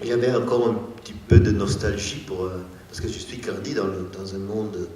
J'avais encore un petit peu de nostalgie parce que je suis grandi dans un monde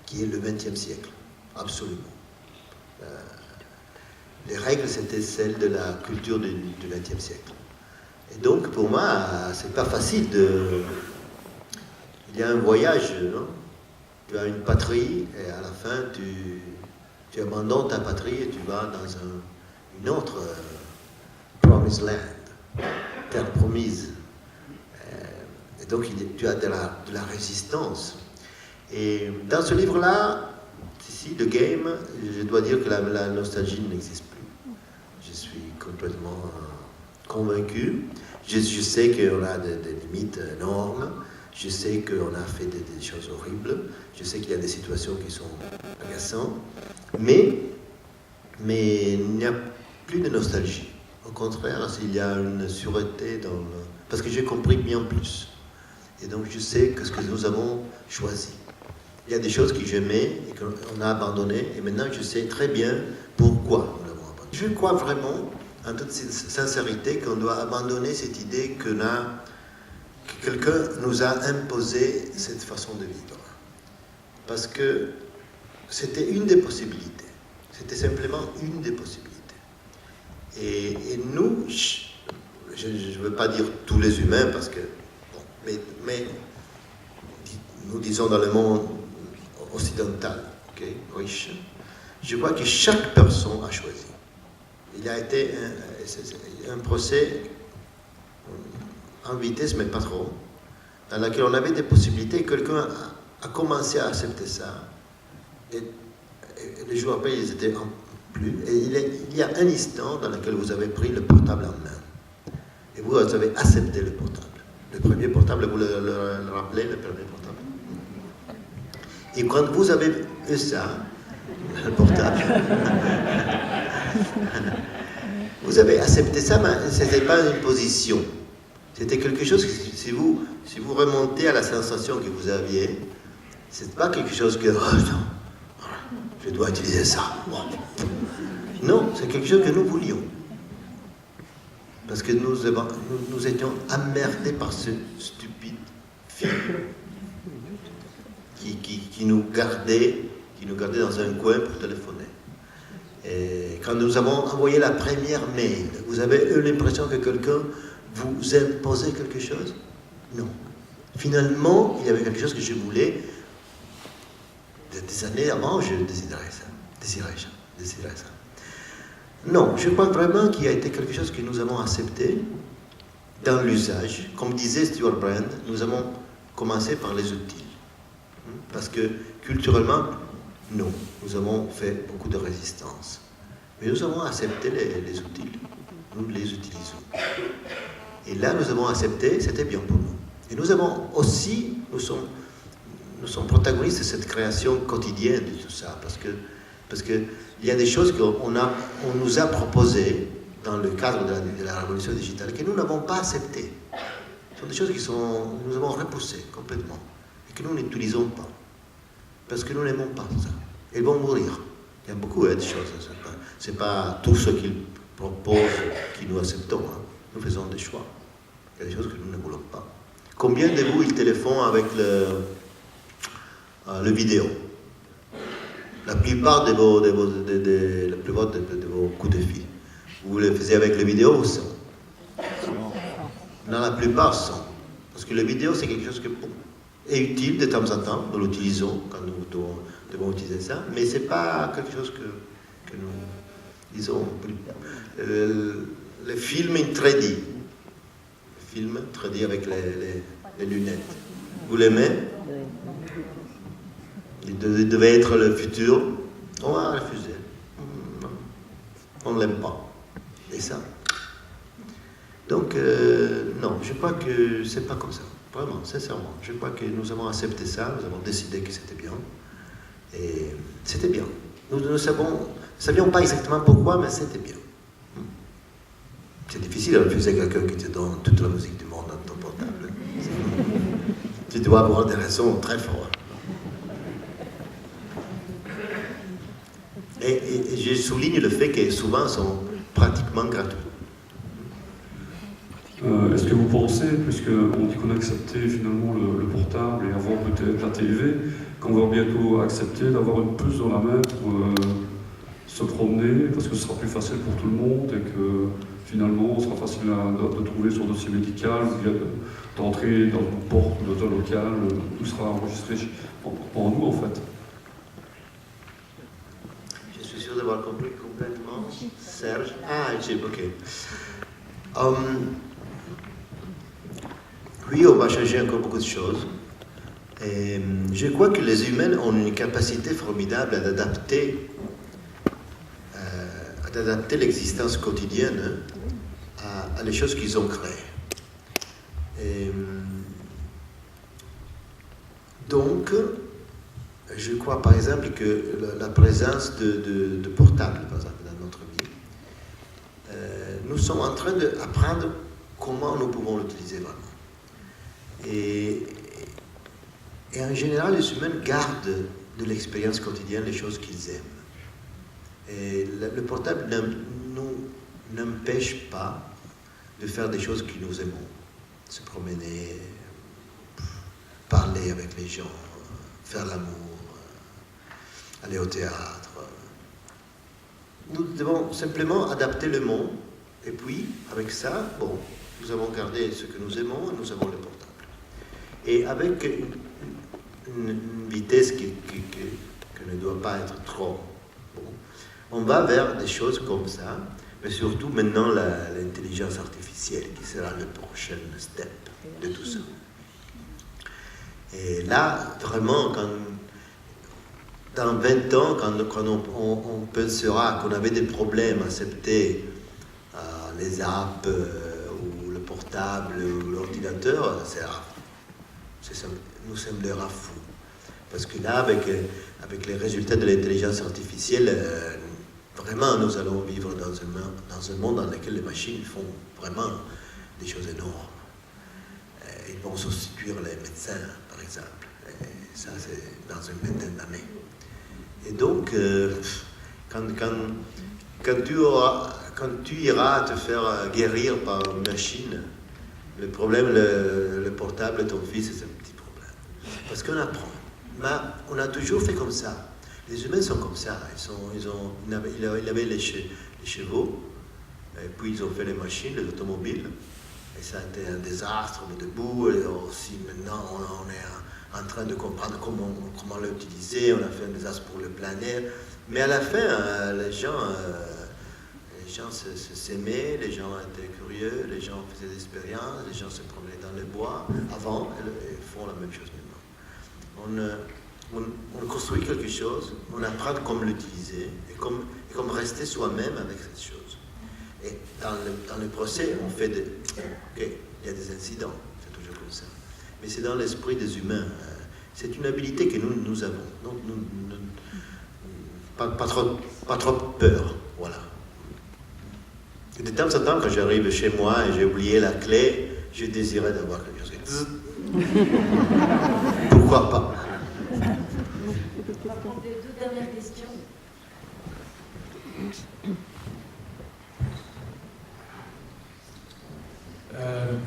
qui est le XXe siècle, absolument. Les règles, c'était celles de la culture du XXe siècle. Et donc, pour moi, c'est pas facile de... Il y a un voyage, non? Tu as une patrie, et à la fin, tu abandonnes ta patrie et tu vas dans une autre promised land, terre promise. Et donc, tu as de la résistance. Et dans ce livre-là, ici, The Game, je dois dire que la nostalgie n'existe plus. Je suis complètement convaincu. Je sais qu'on a des limites énormes. Je sais qu'on a fait des choses horribles. Je sais qu'il y a des situations qui sont agaçantes. Mais il n'y a plus de nostalgie. Au contraire, il y a une sûreté parce que j'ai compris bien plus. Et donc, je sais que ce que nous avons choisi. Il y a des choses que j'aimais et qu'on a abandonnées. Et maintenant, je sais très bien pourquoi nous l'avons abandonné. Je crois vraiment, en toute sincérité, qu'on doit abandonner cette idée que quelqu'un nous a imposé cette façon de vivre. Parce que c'était une des possibilités. C'était simplement une des possibilités. Et nous, je ne veux pas dire tous les humains, parce que, bon, mais nous disons dans le monde occidental, okay, riche, je crois que chaque personne a choisi. Il a été un procès en vitesse, mais pas trop, dans lequel on avait des possibilités. Quelqu'un a commencé à accepter ça, et les jours après, ils étaient en plus. Et il y a un instant dans lequel vous avez pris le portable en main, et vous avez accepté le portable. Le premier portable, vous le rappelez, le premier portable. Et quand vous avez eu ça, le portable, vous avez accepté ça, mais ce n'était pas une position. C'était quelque chose que, si vous remontez à la sensation que vous aviez, ce n'est pas quelque chose que, oh non, je dois utiliser ça. Non, c'est quelque chose que nous voulions. Parce que nous étions emmerdés par ce stupide film qui nous gardait dans un coin pour téléphoner. Et quand nous avons envoyé la première mail, vous avez eu l'impression que quelqu'un vous imposait quelque chose? Non. Finalement, il y avait quelque chose que je voulais. Des années avant, je désirais ça. Non, je crois vraiment qu'il y a été quelque chose que nous avons accepté dans l'usage. Comme disait Stuart Brand, nous avons commencé par les outils. Parce que culturellement, non, nous avons fait beaucoup de résistance. Mais nous avons accepté les outils. Nous les utilisons. Et là, nous avons accepté, c'était bien pour nous. Et nous avons aussi, nous sommes protagonistes de cette création quotidienne de tout ça. Parce que il y a des choses qu'on nous a proposées dans le cadre de la révolution digitale que nous n'avons pas acceptées. Ce sont des choses que nous avons repoussées complètement et que nous n'utilisons pas. Parce que nous n'aimons pas ça. Elles vont mourir. Il y a beaucoup de choses. Ce n'est pas tout ce qu'ils proposent que nous acceptons. Hein. Nous faisons des choix. Il y a des choses que nous ne voulons pas. Combien de vous ils téléphonent avec le vidéo? La plupart de vos coups de fil, vous les faisiez avec le vidéo ou sans? Dans la plupart, sans. Parce que le vidéo, c'est quelque chose qui est utile de temps en temps. Nous l'utilisons quand nous devons utiliser ça. Mais ce n'est pas quelque chose que nous disons. Le film est 3D. Le film 3D avec les lunettes. Vous l'aimez? Il devait être le futur. On va refuser. On ne l'aime pas. Et ça. Donc, non, je crois que c'est pas comme ça. Vraiment, sincèrement. Je crois que nous avons accepté ça, nous avons décidé que c'était bien. Et c'était bien. Nous ne savions pas exactement pourquoi, mais c'était bien. C'est difficile de refuser quelqu'un qui te donne toute la musique du monde dans ton portable. Tu dois avoir des raisons très fortes. Et je souligne le fait que souvent sont pratiquement gratuits. Est-ce que vous pensez, puisqu'on dit qu'on a accepté finalement le portable et avant peut-être la TV, qu'on va bientôt accepter d'avoir une puce dans la main pour se promener, parce que ce sera plus facile pour tout le monde et que finalement, ce sera facile de trouver son dossier médical, ou bien d'entrer dans une porte d'un local, tout sera enregistré pour nous en fait. Je suis sûr d'avoir compris complètement. Serge. Ah, Jim, ok. Oui, on va changer encore beaucoup de choses. Et je crois que les humains ont une capacité formidable d'adapter l'existence quotidienne à les choses qu'ils ont créées. Et donc, je crois par exemple que la présence de portables, par exemple, dans notre vie, nous sommes en train d'apprendre comment nous pouvons l'utiliser vraiment. Et en général, les humains gardent de l'expérience quotidienne les choses qu'ils aiment. Et le portable nous n'empêche pas de faire des choses que nous aimons. Se promener, parler avec les gens, faire l'amour, aller au théâtre. Nous devons simplement adapter le monde. Et puis, avec ça, bon, nous avons gardé ce que nous aimons et nous avons le portable. Et avec une vitesse qui ne doit pas être trop bon, on va vers des choses comme ça, mais surtout maintenant l'intelligence artificielle qui sera le prochain step de tout ça. Et là, vraiment, dans 20 ans, quand on pensera qu'on avait des problèmes à accepter les apps ou le portable ou l'ordinateur, ça nous semblera fou. Parce que là, avec les résultats de l'intelligence artificielle, vraiment, nous allons vivre dans un monde dans lequel les machines font vraiment des choses énormes. Ils vont substituer les médecins, par exemple. Et ça, c'est dans une vingtaine d'années. Et donc, quand tu iras te faire guérir par une machine, le problème, le portable de ton fils, c'est un petit problème. Parce qu'on apprend. Mais on a toujours fait comme ça. Les humains sont comme ça. Ils avaient les chevaux, et puis ils ont fait les machines, les automobiles. Et ça a été un désastre, mais debout. Et aussi maintenant, on est en train de comprendre comment l'utiliser. On a fait un désastre pour le planète. Mais à la fin, les gens s'aimaient, les gens étaient curieux, les gens faisaient des expériences, les gens se promenaient dans les bois avant et font la même chose maintenant. On construit quelque chose, on apprend comment l'utiliser et comme rester soi-même avec cette chose. Et dans le procès, on fait il y a des incidents, c'est toujours comme ça. Mais c'est dans l'esprit des humains. C'est une habilité que nous avons. Donc, pas trop peur, voilà. Et de temps en temps, quand j'arrive chez moi et j'ai oublié la clé, je désirais d'avoir quelque chose. Pourquoi pas? On va prendre 2 dernières questions.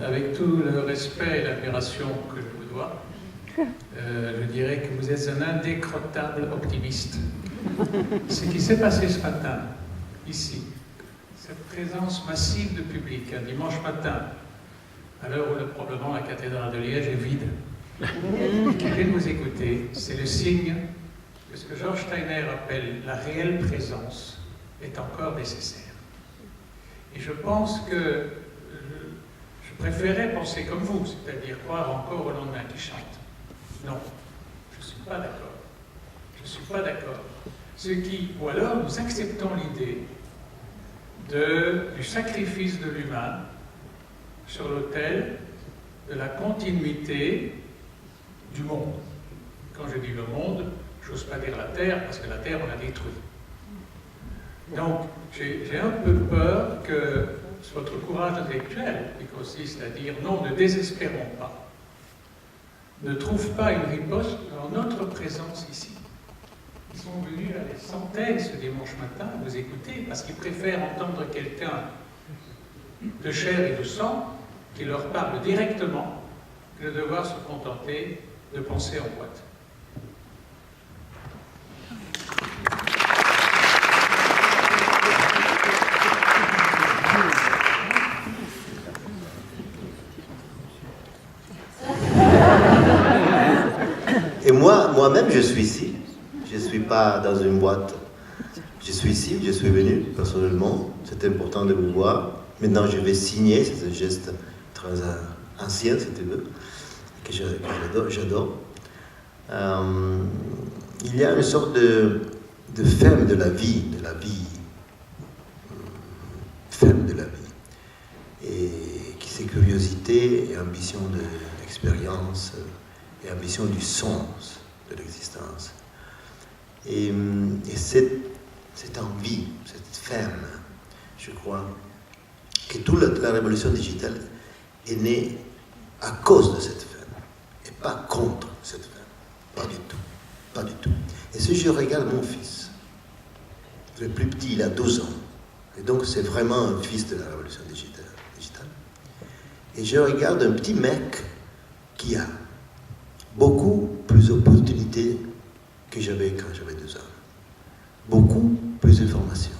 Avec tout le respect et l'admiration que je vous dois, je dirais que vous êtes un indécrottable optimiste. Ce qui s'est passé ce matin, ici, cette présence massive de public, un dimanche matin, à l'heure où probablement la cathédrale de Liège est vide, qui vient nous écouter, c'est le signe que ce que Georges Steiner appelle la réelle présence est encore nécessaire. Et je pense que je préférais penser comme vous, c'est-à-dire croire encore au lendemain qui chante. Non, je ne suis pas d'accord. Je ne suis pas d'accord. Ou alors nous acceptons l'idée du sacrifice de l'humain sur l'autel de la continuité du monde. Quand je dis le monde, je n'ose pas dire la Terre, parce que la Terre, on l'a détruite. Donc, j'ai un peu peur que votre courage intellectuel, qui consiste à dire non, ne désespérons pas, ne trouve pas une riposte dans notre présence ici. Ils sont venus à des centaines ce dimanche matin vous écouter, parce qu'ils préfèrent entendre quelqu'un de chair et de sang qui leur parle directement que de devoir se contenter de penser en boîte. Et moi-même, je suis ici. Je ne suis pas dans une boîte. Je suis ici, je suis venu personnellement. C'était important de vous voir. Maintenant, je vais signer. C'est un geste très ancien, si tu veux, que j'adore. Il y a une sorte de femme de la vie, femme de la vie, et qui c'est curiosité et ambition de l'expérience et ambition du sens de l'existence. Et cette envie, cette femme, je crois que toute la révolution digitale est née à cause de cette femme et pas contre cette femme. Pas du tout. Pas du tout. Et si je regarde mon fils, le plus petit, il a 12 ans. Et donc c'est vraiment un fils de la révolution digitale. Et je regarde un petit mec qui a beaucoup plus d'opportunités que j'avais quand j'avais 2 ans. Beaucoup plus d'informations.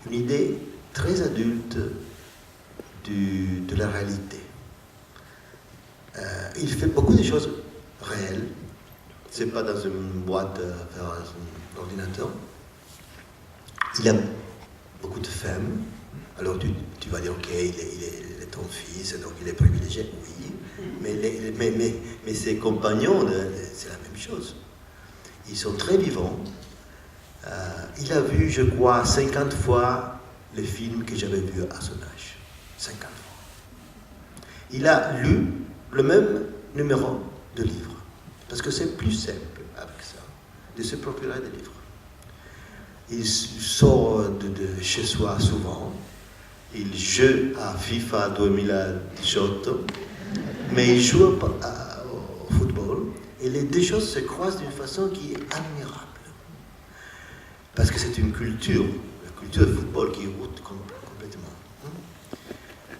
Une idée très adulte de la réalité. Il fait beaucoup de choses réelles. C'est pas dans une boîte à faire un ordinateur. Il a beaucoup de femmes. Alors tu vas dire, ok, il est ton fils, donc il est privilégié. Oui, mais ses compagnons, c'est la même chose. Ils sont très vivants. Il a vu, je crois, 50 fois les films que j'avais vus à son âge. 50 fois. Il a lu le même numéro de livre. Parce que c'est plus simple avec ça, de se procurer des livres. Il sort de chez soi souvent. Il joue à FIFA 2018, mais il joue au football. Et les deux choses se croisent d'une façon qui est admirable. Parce que c'est une culture, la culture du football qui route complètement.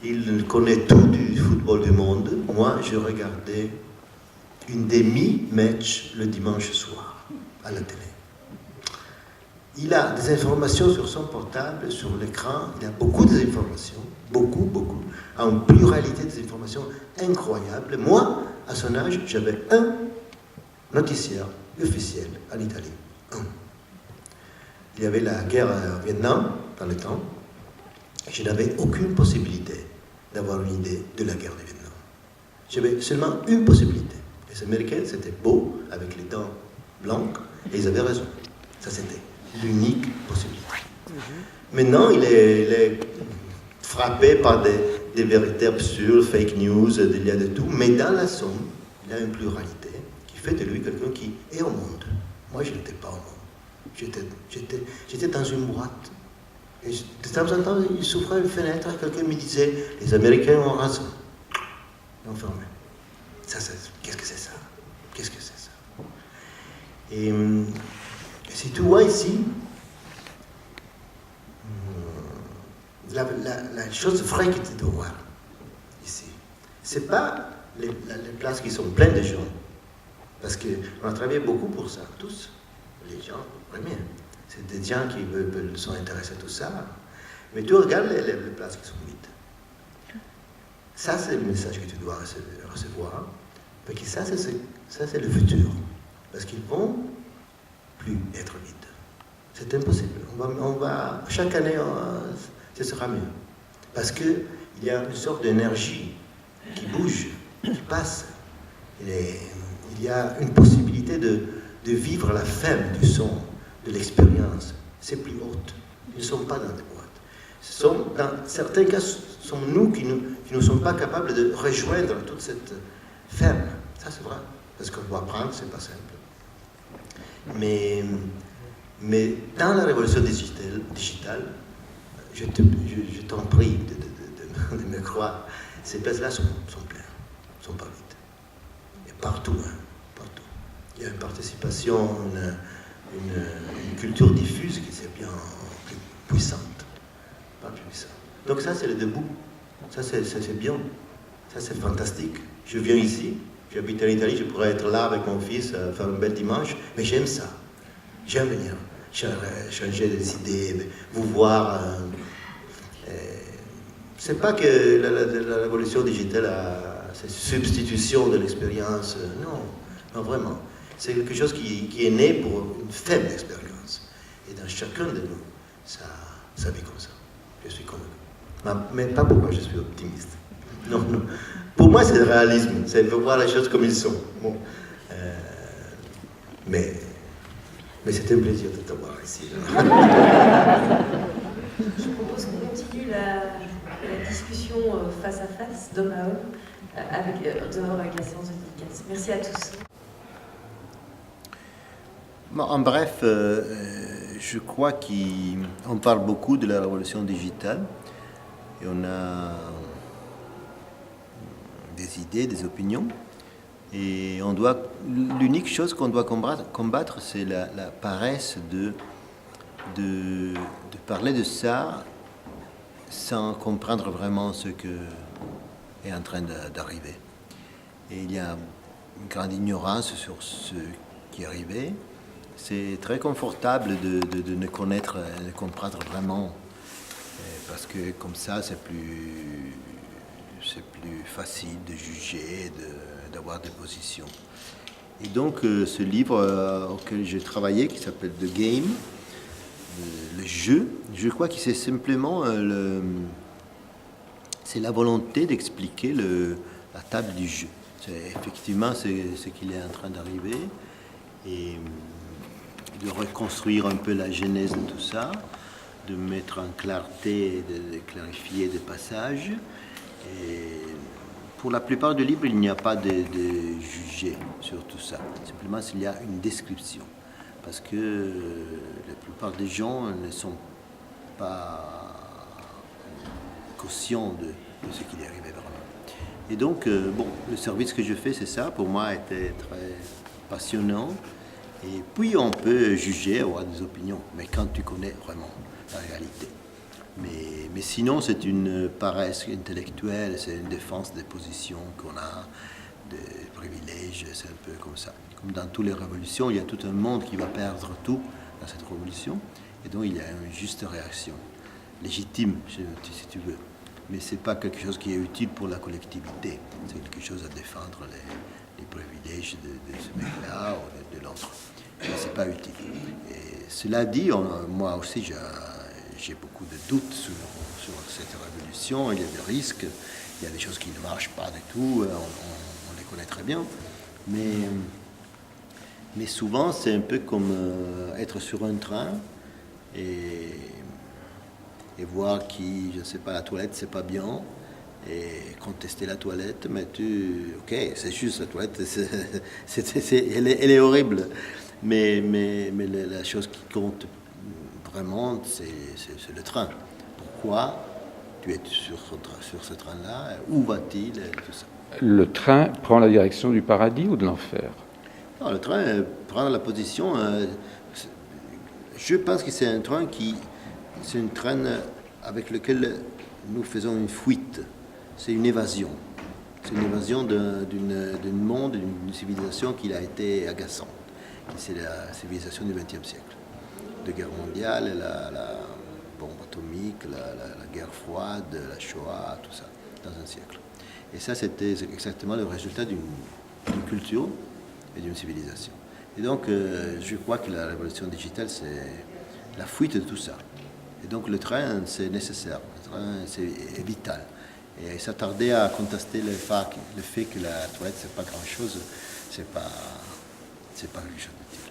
Il connaît tout du football du monde. Moi, je regardais une demi-match le dimanche soir à la télé. Il a des informations sur son portable, sur l'écran. Il a beaucoup d'informations, beaucoup, en pluralité des informations incroyables. Moi, à son âge, j'avais un noticiaire officiel en Italie. Un. Il y avait la guerre au Vietnam dans le temps. Et je n'avais aucune possibilité d'avoir une idée de la guerre du Vietnam. J'avais seulement une possibilité. Les Américains, c'était beau, avec les dents blanches, et ils avaient raison. Ça, c'était l'unique possibilité. Maintenant, il est frappé par des vérités absurdes, fake news, il y a de tout, mais dans la somme, il y a une pluralité qui fait de lui quelqu'un qui est au monde. Moi, je n'étais pas au monde. J'étais dans une boîte. Et de temps en temps, il s'ouvrait une fenêtre et quelqu'un me disait, les Américains ont raison. Ils ont fermé. Qu'est-ce que c'est ça? Qu'est-ce que c'est ça? Et si tu vois ici, la chose vraie que tu dois voir ici, c'est pas les places qui sont pleines de gens. Parce qu'on a travaillé beaucoup pour ça, tous. Les gens, vraiment. C'est des gens qui sont intéressés à tout ça. Mais tu regardes les places qui sont vides. Ça, c'est le message que tu dois recevoir. Parce que ça, c'est le futur. Parce qu'ils ne vont plus être vides. C'est impossible. Chaque année, ce sera mieux. Parce qu'il y a une sorte d'énergie qui bouge, qui passe. Il y a une possibilité de vivre la femme du son, de l'expérience. C'est plus haute. Ils ne sont pas dans des boîtes. Dans certains cas, ce sont nous qui ne sommes pas capables de rejoindre toute cette femme. Ça, c'est vrai. Parce qu'on doit apprendre, c'est pas simple. Mais dans la révolution digitale, je t'en prie de me croire, ces places-là sont pleines, sont pas vides. Et partout, partout. Il y a une participation, une culture diffuse qui est bien plus puissante. Pas puissante. Donc ça, c'est le debout. Ça, c'est bien. Ça, c'est fantastique. Je viens ici, j'habite en Italie, je pourrais être là avec mon fils, faire un bel dimanche, mais j'aime ça. J'aime venir changer des idées, vous voir. C'est pas que la révolution digitale c'est substitution de l'expérience. Non, vraiment. C'est quelque chose qui est né pour une faible expérience. Et dans chacun de nous, ça vit comme ça. Je suis convaincu. Mais pas pourquoi je suis optimiste. Non. Pour moi, c'est le réalisme. C'est voir les choses comme ils sont. Bon. Mais c'était un plaisir de t'avoir ici. Je propose qu'on continue la discussion face à face, d'homme à homme, dehors avec la séance de dédicace. Merci à tous. Bon, en bref, je crois qu'on parle beaucoup de la révolution digitale et on a des idées, des opinions. Et l'unique chose qu'on doit combattre, c'est la paresse de parler de ça sans comprendre vraiment ce que est en train d'arriver. Et il y a une grande ignorance sur ce qui est arrivé. C'est très confortable de ne connaître, de comprendre vraiment, parce que comme ça, c'est plus facile de juger, d'avoir des positions. Et donc, ce livre auquel j'ai travaillé, qui s'appelle The Game, le jeu, je crois que c'est simplement c'est la volonté d'expliquer la table du jeu. Effectivement, c'est ce qu'il est en train d'arriver, et de reconstruire un peu la genèse de tout ça, de mettre en clarté, de clarifier des passages. Et pour la plupart du livre, il n'y a pas de juger sur tout ça. Simplement, il y a une description. Parce que la plupart des gens ne sont pas conscients de ce qui est arrivé vraiment. Et donc, le service que je fais, c'est ça. Pour moi, était très passionnant. Et puis, on peut juger, avoir des opinions. Mais quand tu connais vraiment la réalité. Mais sinon, c'est une paresse intellectuelle, c'est une défense des positions qu'on a, des privilèges, c'est un peu comme ça. Comme dans toutes les révolutions, il y a tout un monde qui va perdre tout dans cette révolution, et donc il y a une juste réaction, légitime, si tu veux. Mais ce n'est pas quelque chose qui est utile pour la collectivité, c'est quelque chose à défendre les privilèges de ce mec-là ou de l'autre. Mais ce n'est pas utile. Et cela dit, moi aussi, j'ai beaucoup de doutes sur cette révolution. Il y a des risques, il y a des choses qui ne marchent pas du tout, on les connaît très bien. Mais souvent, c'est un peu comme être sur un train et voir je ne sais pas, la toilette, c'est pas bien, et contester la toilette, mais ok, c'est juste la toilette, elle est horrible. Mais la chose qui compte vraiment, c'est le train. Pourquoi tu es sur ce train-là? Où va-t-il? Tout ça. Le train prend la direction du paradis ou de l'enfer? Non, le train prend la position. Je pense que c'est un train avec lequel nous faisons une fuite. C'est une évasion. C'est une évasion d'un monde, d'une civilisation qui a été agaçante. C'est la civilisation du XXe siècle. De guerre mondiale, la bombe atomique, la guerre froide, la Shoah, tout ça, dans un siècle. Et ça, c'était exactement le résultat d'une culture et d'une civilisation. Et donc, je crois que la révolution digitale, c'est la fuite de tout ça. Et donc, le train, c'est nécessaire. Le train, c'est vital. Et s'attarder à contester le fait que la toilette, c'est pas grand-chose, c'est pas quelque chose de